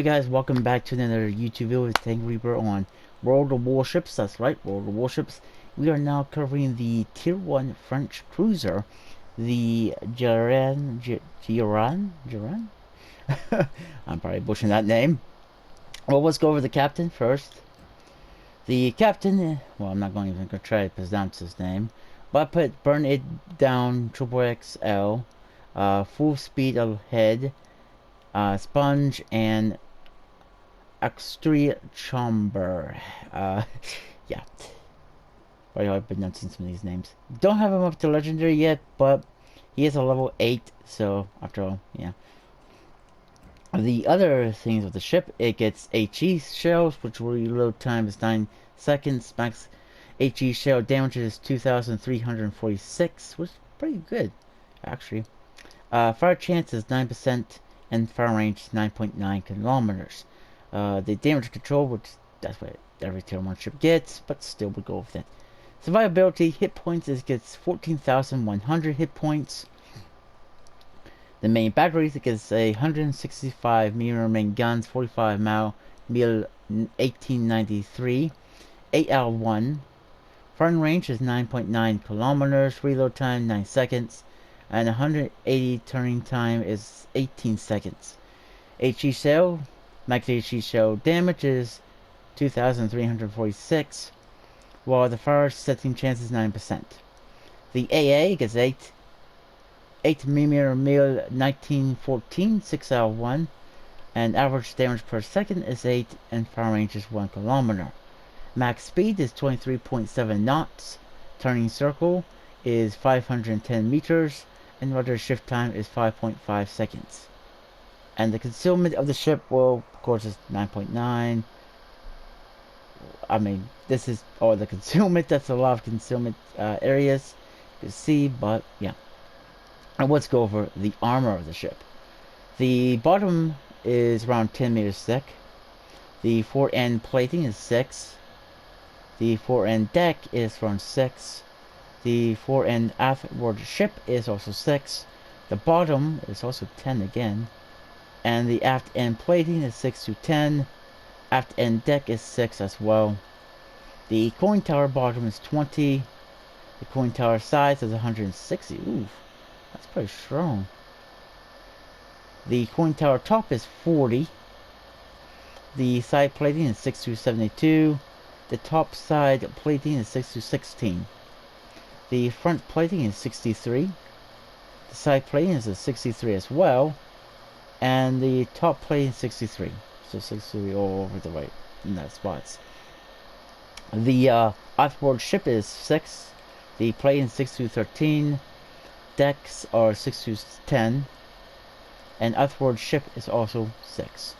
Hey guys, welcome back to another YouTube video with Tank Reaper on World of Warships. That's right, World of Warships. We are now covering the Tier 1 French cruiser, the Jurien? I'm probably butchering that name. Well, let's go over the captain first. The captain, well, I'm not going to even try to pronounce his name, but I put burn it down XXL, full speed ahead, sponge, and Extreme Chamber. Yeah. Probably hard pronouncing some of these names. Don't have him up to legendary yet, but he is a level 8, so after all, yeah. The other things with the ship, it gets HE shells, which reload time is 9 seconds. Max HE shell damage is 2,346, which is pretty good, actually. Fire chance is 9%, and fire range is 9.9 kilometers. The damage control, which that's what every tier 1 ship gets, but still we'll go with it. Survivability, hit points, it gets 14,100 hit points. The main batteries, it gets a 165 mm main guns, 45 mil 1893, 8L1. Firing range is 9.9 kilometers, reload time 9 seconds, and 180 turning time is 18 seconds. HE shell, max HE shell damage is 2,346, while the fire setting chance is 9%. The AA gets 8 mm mil 1914, 6L1, and average damage per second is 8, and fire range is 1 kilometer. Max speed is 23.7 knots, turning circle is 510 meters, and rudder shift time is 5.5 seconds. And the concealment of the ship, well, of course, is 9.9. I mean, this is all the concealment. That's a lot of concealment areas you can see, but yeah. And let's go over the armor of the ship. The bottom is around 10 meters thick. The fore-end plating is 6. The fore-end deck is around 6. The fore-end aftboard ship is also 6. The bottom is also 10 again. And the aft end plating is 6 to 10. Aft end deck is 6 as well. The coin tower bottom is 20. The coin tower size is 160. Ooh, that's pretty strong. The coin tower top is 40. The side plating is 6 to 72. The top side plating is 6 to 16. The front plating is 63. The side plating is a 63 as well. And the top plating is 63. So 63 all over the right in that spots. The outboard ship is 6. The plating is 6 to 13. Decks are 6 to 10. And outboard ship is also 6.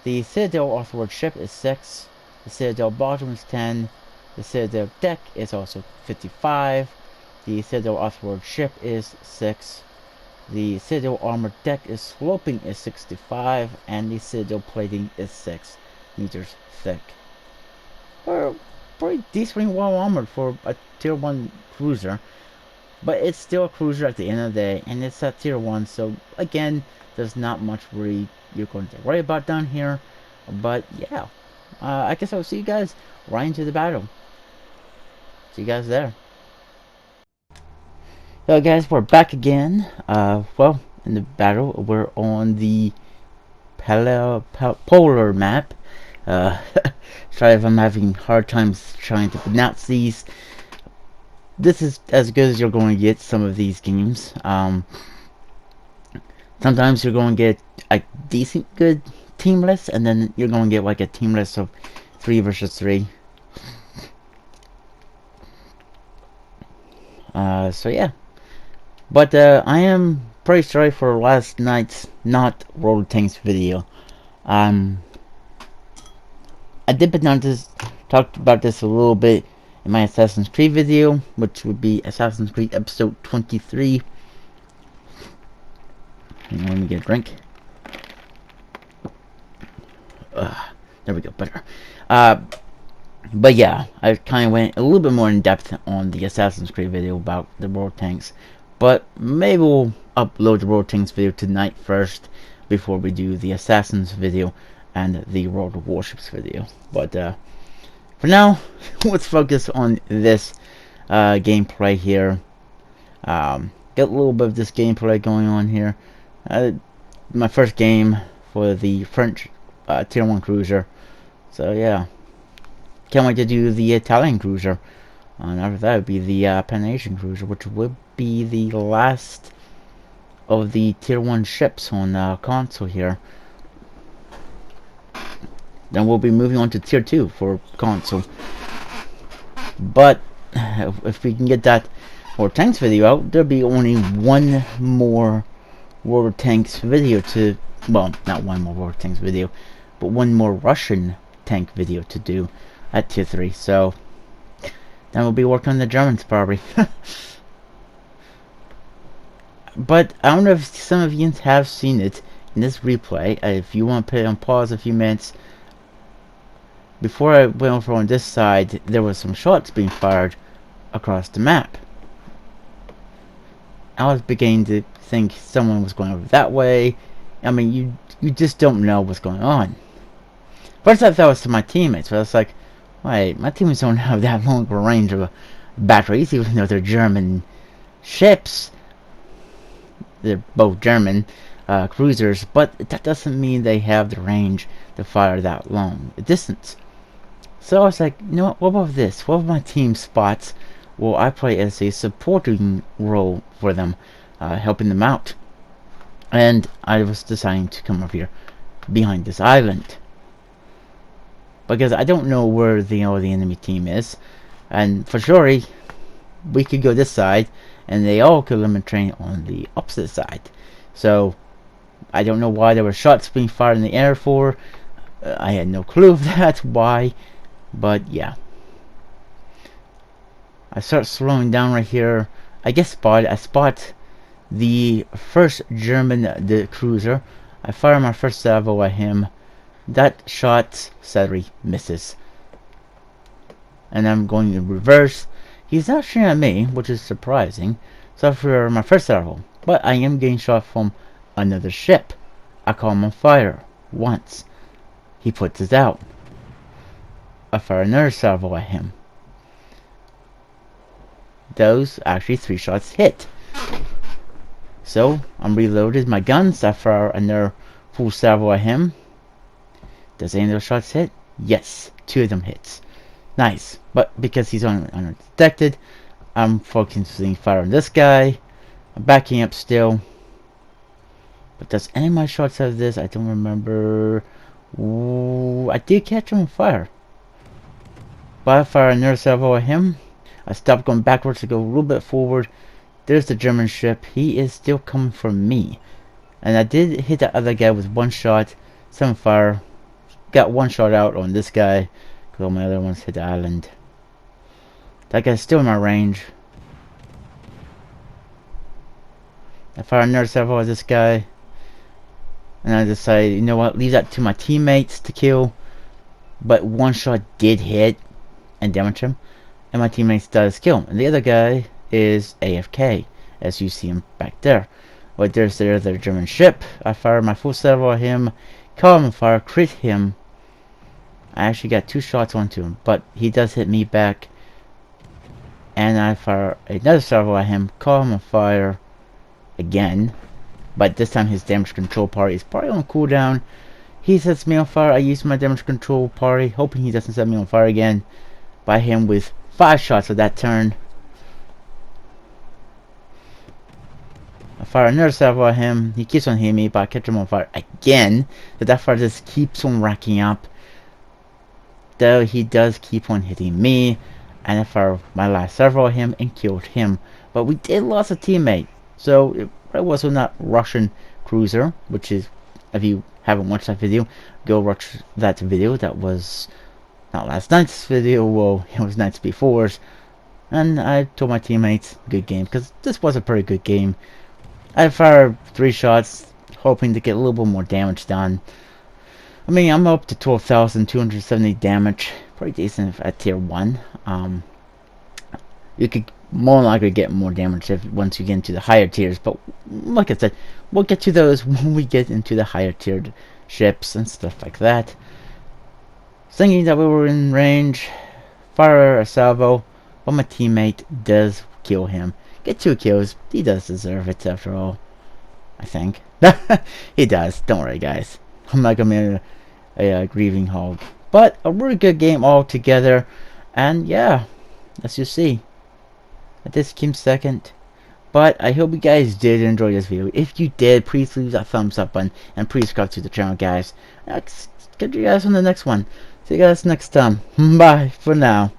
The Citadel outboard ship is 6. The Citadel bottom is 10. The Citadel deck is also 55. The Citadel outboard ship is 6. The Citadel armor deck is sloping is 65. And the Citadel plating is 6 meters thick. We're pretty decently well armored for a tier 1 cruiser. But it's still a cruiser at the end of the day, and it's at tier 1, so again, there's not much really you're going to worry about down here. But yeah, I guess I'll see you guys right into the battle. See you guys there. So guys, we're back again. Well, in the battle, we're on the polar map. Sorry if I'm having hard times trying to pronounce these. This is as good as you're going to get some of these games. Sometimes you're going to get a decent good team list, and then you're going to get like a team list of 3 versus 3. So yeah. But I am pretty sorry for last night's not World of Tanks video. I did talked about this a little bit in my Assassin's Creed video, which would be Assassin's Creed episode 23. Hang on, let me get a drink. There we go, better. But yeah, I kind of went a little bit more in depth on the Assassin's Creed video about the World Tanks. But maybe we'll upload the World Tanks video tonight first. before we do the Assassins video and the World of Warships video. But for now, let's focus on this gameplay here. Get a little bit of this gameplay going on here. My first game for the French Tier 1 cruiser. So yeah, can't wait to do the Italian cruiser. And after that would be the Pan-Asian cruiser, which would be the last of the Tier 1 ships on console here. Then we'll be moving on to Tier 2 for console. But if we can get that World Tanks video out, there'll be only one more World Tanks video to... Well, not one more World Tanks video, but one more Russian tank video to do at Tier 3. So then we'll be working on the Germans probably. But I don't know if some of you have seen it in this replay. If you want to put it on pause a few minutes. Before I went over on this side, there was some shots being fired across the map. I was beginning to think someone was going over that way. I mean, you just don't know what's going on. First I thought it was to my teammates, but I was like, wait, my teammates don't have that long of a range of batteries, even though they're German ships. They're both German cruisers, but that doesn't mean they have the range to fire that long a distance. So I was like, you know what about this? What about my team spots? Well, I play as a supporting role for them, helping them out. And I was deciding to come over here behind this island, because I don't know where the enemy team is, and for sure we could go this side and they all could limit train on the opposite side. So I don't know why there were shots being fired in the air for. I had no clue of that, why, but yeah. I start slowing down right here. I spot the first German cruiser. I fire my first salvo at him. That shot sadly misses, and I'm going in reverse. He's not shooting at me, which is surprising. So for my first salvo, but I am getting shot from another ship. I call him on fire once. He puts it out. I fire another salvo at him. Those actually 3 shots hit. So I'm reloaded my guns. I fire another full salvo at him. Does any of those shots hit? Yes, 2 of them hits. Nice. But because he's undetected, I'm focusing fire on this guy. I'm backing up still. But does any of my shots have this? I don't remember. Ooh, I did catch him on fire. But I fire another salvo at him. I stop going backwards to go a little bit forward. There's the German ship. He is still coming for me. And I did hit that other guy with 1 shot. Some fire. Got 1 shot out on this guy. Because all my other ones hit the island. That guy's still in my range. I fire another salvo at this guy. And I decided, you know what, leave that to my teammates to kill. But 1 shot did hit and damage him. And my teammates does kill him. And the other guy is AFK, as you see him back there. But there's the other German ship. I fire my full salvo at him. Call him on fire, crit him. I actually got 2 shots onto him, but he does hit me back. And I fire another salvo at him, call him on fire again. But this time his damage control party is probably on cooldown. He sets me on fire. I use my damage control party, hoping he doesn't set me on fire again. By him with 5 shots of that turn. I fire another salvo at him. He keeps on hitting me, but I catch him on fire again. But that fire just keeps on racking up. Though he does keep on hitting me. And I fire my last salvo at him and killed him. But we did lose a teammate. So it was on that Russian cruiser. Which is, if you haven't watched that video, go watch that video. That was not last night's video. Well, it was nights before's. And I told my teammates, good game. Because this was a pretty good game. I fired 3 shots, hoping to get a little bit more damage done. I mean, I'm up to 12,270 damage. Pretty decent at tier 1. You could more likely get more damage once you get into the higher tiers. But like I said, we'll get to those when we get into the higher tiered ships and stuff like that. Thinking that we were in range, fire a salvo, but my teammate does kill him. Get 2 kills. He does deserve it after all, I think. He does. Don't worry, guys. I'm not gonna be a grieving hog. But a really good game altogether. And yeah, as you see, this came second. But I hope you guys did enjoy this video. If you did, please leave that thumbs up button and please subscribe to the channel, guys. I'll catch you guys on the next one. See you guys next time. Bye for now.